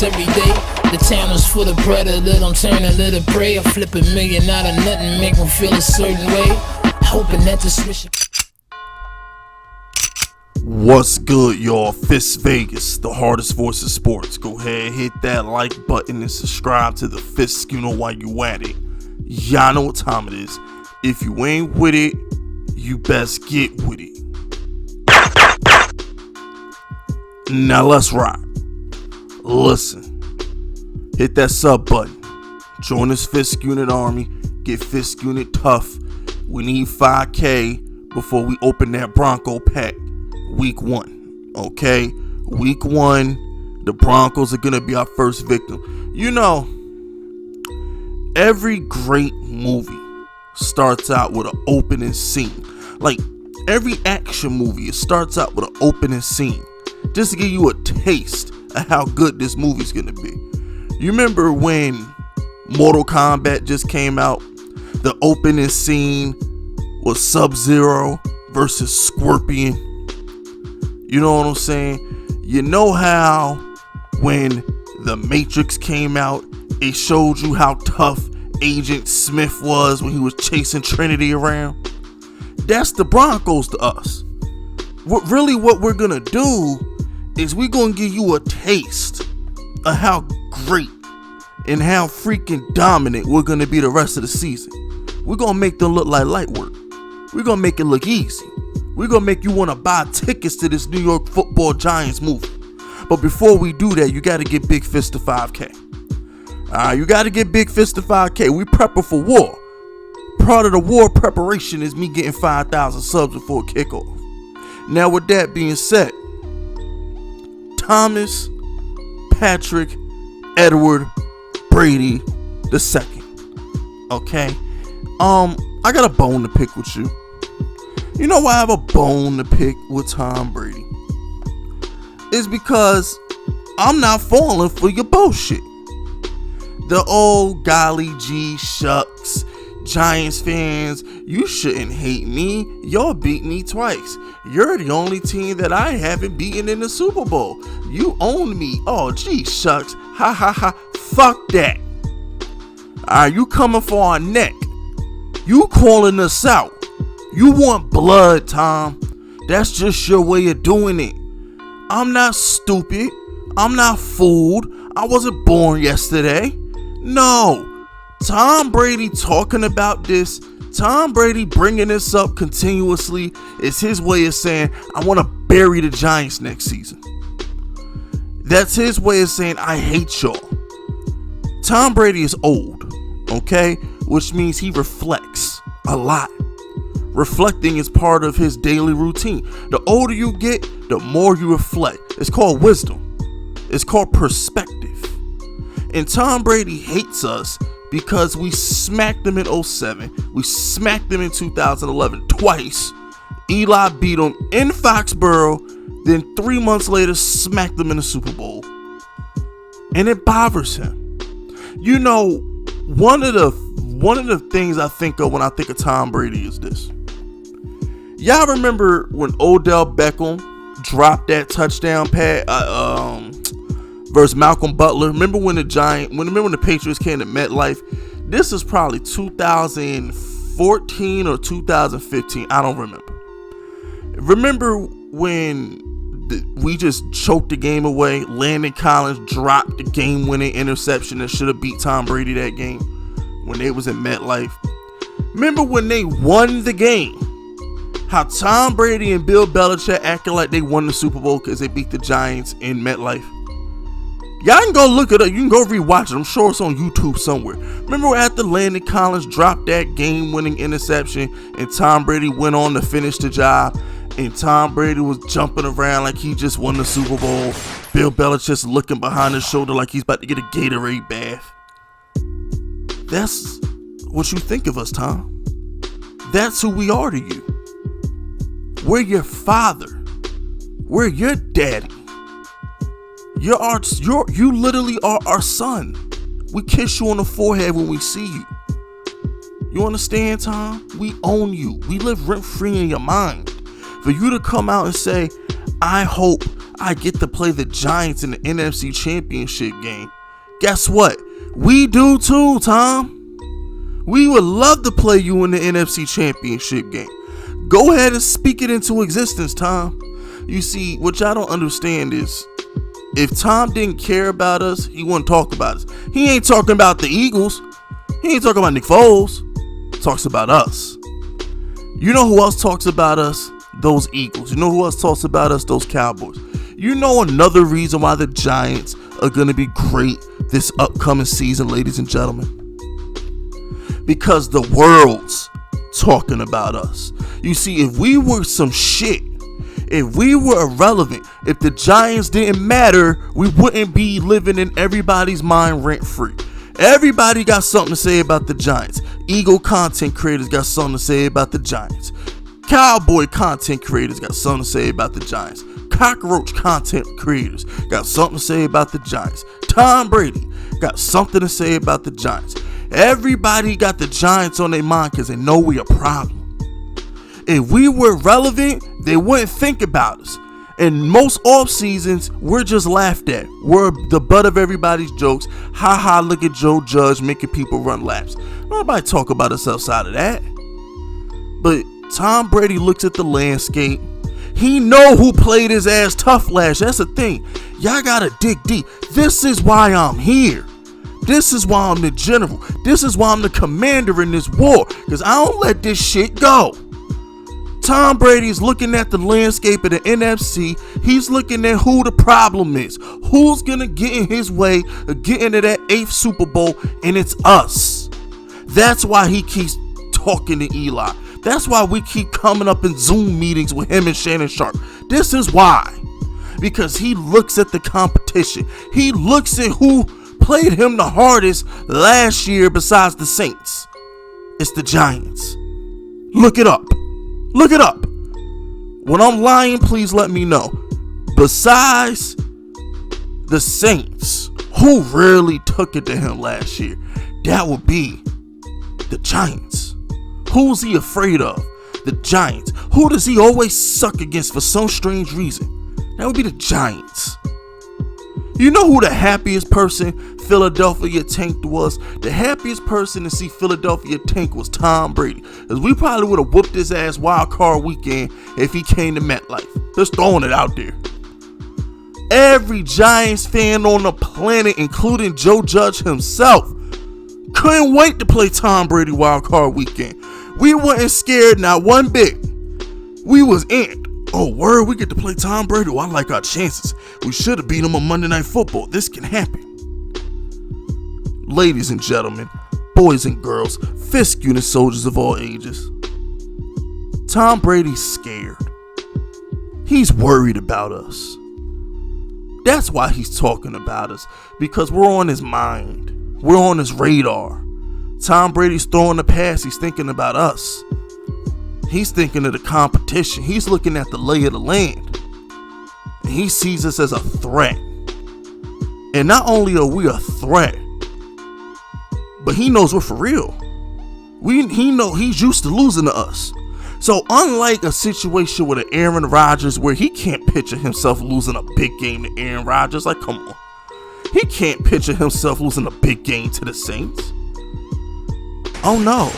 this every day. The town is full of predator, don't turn a little prey. I flip $1 million out of nothing, make them feel a certain way. Hoping that the switch. What's good, y'all? FISK Vegas, the hardest voice of sports. Go ahead, hit that like button and subscribe to the FISK. You know why you at it. Y'all know what time it is. If you ain't with it, you best get with it. Now let's rock. Listen. Hit that sub button. Join this FISK unit army. Get FISK unit tough. We need 5K before we open that Bronco pack. Week 1. Okay? Week 1. The Broncos are going to be our first victim. You know, every great movie starts out with an opening scene. Like, every action movie, it starts out with an opening scene. Just to give you a taste of how good this movie's going to be. You remember when Mortal Kombat just came out? The opening scene was Sub-Zero versus Scorpion. You know what I'm saying? You know how when The Matrix came out, it showed you how tough Agent Smith was when he was chasing Trinity around? That's the Broncos to us. What we're going to do is we're going to give you a taste of how great and how freaking dominant we're going to be the rest of the season. We're going to make them look like light work. We're going to make it look easy. We're going to make you want to buy tickets to this New York Football Giants movie. But before we do that, you got to get Big Fist to 5K. You got to get Big Fist to 5K. We prepping for war. Part of the war preparation is me getting 5,000 subs before kickoff. Now, with that being said, Thomas Patrick Edward Brady II. Okay? I got a bone to pick with you. You know why I have a bone to pick with Tom Brady? It's because I'm not falling for your bullshit. The old golly gee shucks, Giants fans, you shouldn't hate me. Y'all beat me twice. You're the only team that I haven't beaten in the Super Bowl. You own me. Oh, gee shucks. Ha ha ha. Fuck that. Alright, you coming for our neck. You calling us out. You want blood, Tom. That's just your way of doing it. I'm not stupid. I'm not fooled. I wasn't born yesterday. No. Tom Brady talking about this, Tom Brady bringing this up continuously is his way of saying, I want to bury the Giants next season. That's his way of saying, I hate y'all. Tom Brady is old, okay? Which means he reflects a lot. Reflecting is part of his daily routine. The older you get, the more you reflect. It's called wisdom. It's called perspective. And Tom Brady hates us because we smacked them in 2007. We smacked them in 2011 twice. Eli beat them in Foxborough. Then 3 months later, smacked them in the Super Bowl. And it bothers him. You know, one of the things I think of when I think of Tom Brady is this. Y'all remember when Odell Beckham dropped that touchdown pass versus Malcolm Butler? Remember when the Patriots came to MetLife? This is probably 2014 or 2015. I don't remember. Remember when we just choked the game away? Landon Collins dropped the game-winning interception that should have beat Tom Brady that game when they was in MetLife. Remember when they won the game? How Tom Brady and Bill Belichick acting like they won the Super Bowl because they beat the Giants in MetLife. Y'all can go look it up. You can go rewatch it. I'm sure it's on YouTube somewhere. Remember after Landon Collins dropped that game-winning interception and Tom Brady went on to finish the job, and Tom Brady was jumping around like he just won the Super Bowl. Bill Belichick's looking behind his shoulder like he's about to get a Gatorade bath. That's what you think of us, Tom. That's who we are to you. We're your father. We're your daddy. You literally are our son. We kiss you on the forehead when we see you. You understand, Tom? We own you. We live rent free in your mind. For you to come out and say, I hope I get to play the Giants in the NFC Championship game. Guess what? We do too, Tom. We would love to play you in the NFC Championship game. Go ahead and speak it into existence, Tom. You see, what y'all don't understand is, if Tom didn't care about us, he wouldn't talk about us. He ain't talking about the Eagles. He ain't talking about Nick Foles. He talks about us. You know who else talks about us? Those Eagles. You know who else talks about us? Those Cowboys. You know another reason why the Giants are going to be great this upcoming season, ladies and gentlemen? Because the world's talking about us. You see, if we were some shit, if we were irrelevant, if the Giants didn't matter, we wouldn't be living in everybody's mind rent free. Everybody got something to say about the Giants. Eagle content creators got something to say about the Giants. Cowboy content creators got something to say about the Giants. Cockroach content creators got something to say about the Giants. Tom Brady got something to say about the Giants. Everybody got the Giants on their mind because they know we a problem. If we were relevant, they wouldn't think about us. In most off seasons, we're just laughed at. We're the butt of everybody's jokes. Ha ha, look at Joe Judge making people run laps. Nobody talk about us outside of that. But Tom Brady looks at the landscape. He know who played his ass tough last year. That's the thing. Y'all gotta dig deep. This is why I'm here. This is why I'm the general. This is why I'm the commander in this war. Because I don't let this shit go. Tom Brady's looking at the landscape of the NFC. He's looking at who the problem is. Who's going to get in his way of getting to that 8th Super Bowl, and it's us. That's why he keeps talking to Eli. That's why we keep coming up in Zoom meetings with him and Shannon Sharp. This is why. Because he looks at the competition. He looks at who played him the hardest last year besides the Saints. It's the Giants. Look it up. Look it up. When I'm lying, please let me know. Besides the Saints, who really took it to him last year? That would be the Giants. Who's he afraid of? The Giants. Who does he always suck against for some strange reason? That would be the Giants. You know who the happiest person Philadelphia tanked was? The happiest person to see Philadelphia tank was Tom Brady. Because we probably would have whooped his ass wild card weekend if he came to MetLife. Just throwing it out there. Every Giants fan on the planet, including Joe Judge himself, couldn't wait to play Tom Brady wild card weekend. We wasn't scared, not one bit. We was in. Oh, word, we get to play Tom Brady. Oh, I like our chances. We should have beat him on Monday Night Football. This can happen. Ladies and gentlemen, boys and girls, FISK unit soldiers of all ages. Tom Brady's scared. He's worried about us. That's why he's talking about us. Because we're on his mind. We're on his radar. Tom Brady's throwing the pass. He's thinking about us. He's thinking of the competition. He's looking at the lay of the land. And he sees us as a threat. And not only are we a threat, but he knows we're for real. He know he's used to losing to us. So unlike a situation with an Aaron Rodgers where he can't picture himself losing a big game to Aaron Rodgers, like come on. He can't picture himself losing a big game to the Saints. Oh no.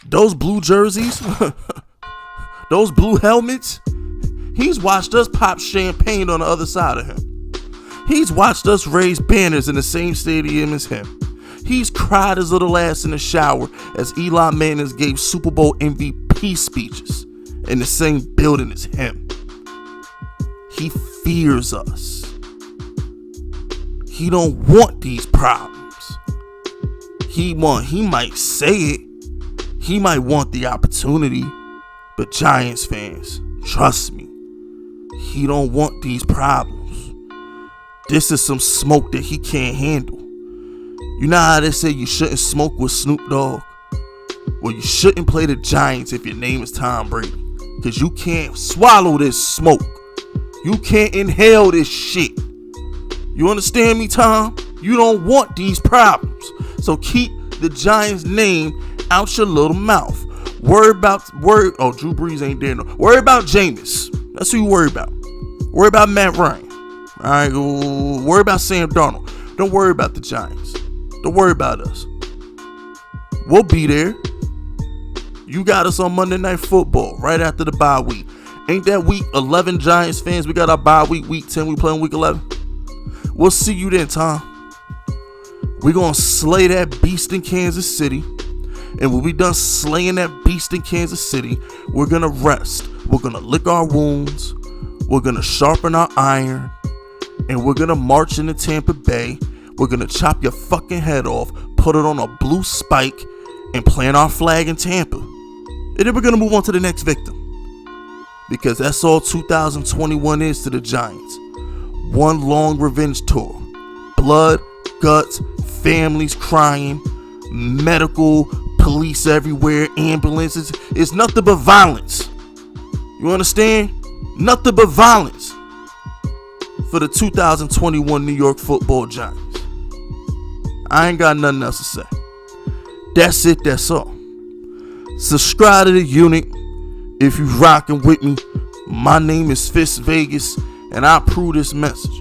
Those blue jerseys, those blue helmets, he's watched us pop champagne on the other side of him. He's watched us raise banners in the same stadium as him. He's cried his little ass in the shower as Eli Manning gave Super Bowl MVP speeches in the same building as him. He fears us. He don't want these problems. He might say it. He might want the opportunity, but Giants fans, trust me, he don't want these problems. This is some smoke that he can't handle. You know how they say you shouldn't smoke with Snoop Dogg? Well, you shouldn't play the Giants if your name is Tom Brady, because you can't swallow this smoke. You can't inhale this shit. You understand me, Tom? You don't want these problems. So keep the Giants' name out your little mouth. Worry about Drew Brees ain't there no. Worry about Jameis. That's who you worry about. Worry about Matt Ryan. All right, worry about Sam Darnold. Don't worry about the Giants. Don't worry about us. We'll be there. You got us on Monday Night Football right after the bye week. Ain't that week 11 Giants fans? We got our bye week 10. We play on week 11. We'll see you then, Tom. We're going to slay that beast in Kansas City. And when we done slaying that beast in Kansas City, we're going to rest. We're going to lick our wounds. We're going to sharpen our iron. And we're going to march into Tampa Bay. We're going to chop your fucking head off, put it on a blue spike, and plant our flag in Tampa. And then we're going to move on to the next victim. Because that's all 2021 is to the Giants. One long revenge tour. Blood, guts, families crying, medical, police everywhere, ambulances. It's nothing but violence. You understand? Nothing but violence for the 2021 New York Football Giants. I ain't got nothing else to say. That's it, that's all. Subscribe to the unit if you rocking with me. My name is FISK Vegas, and I approve this message.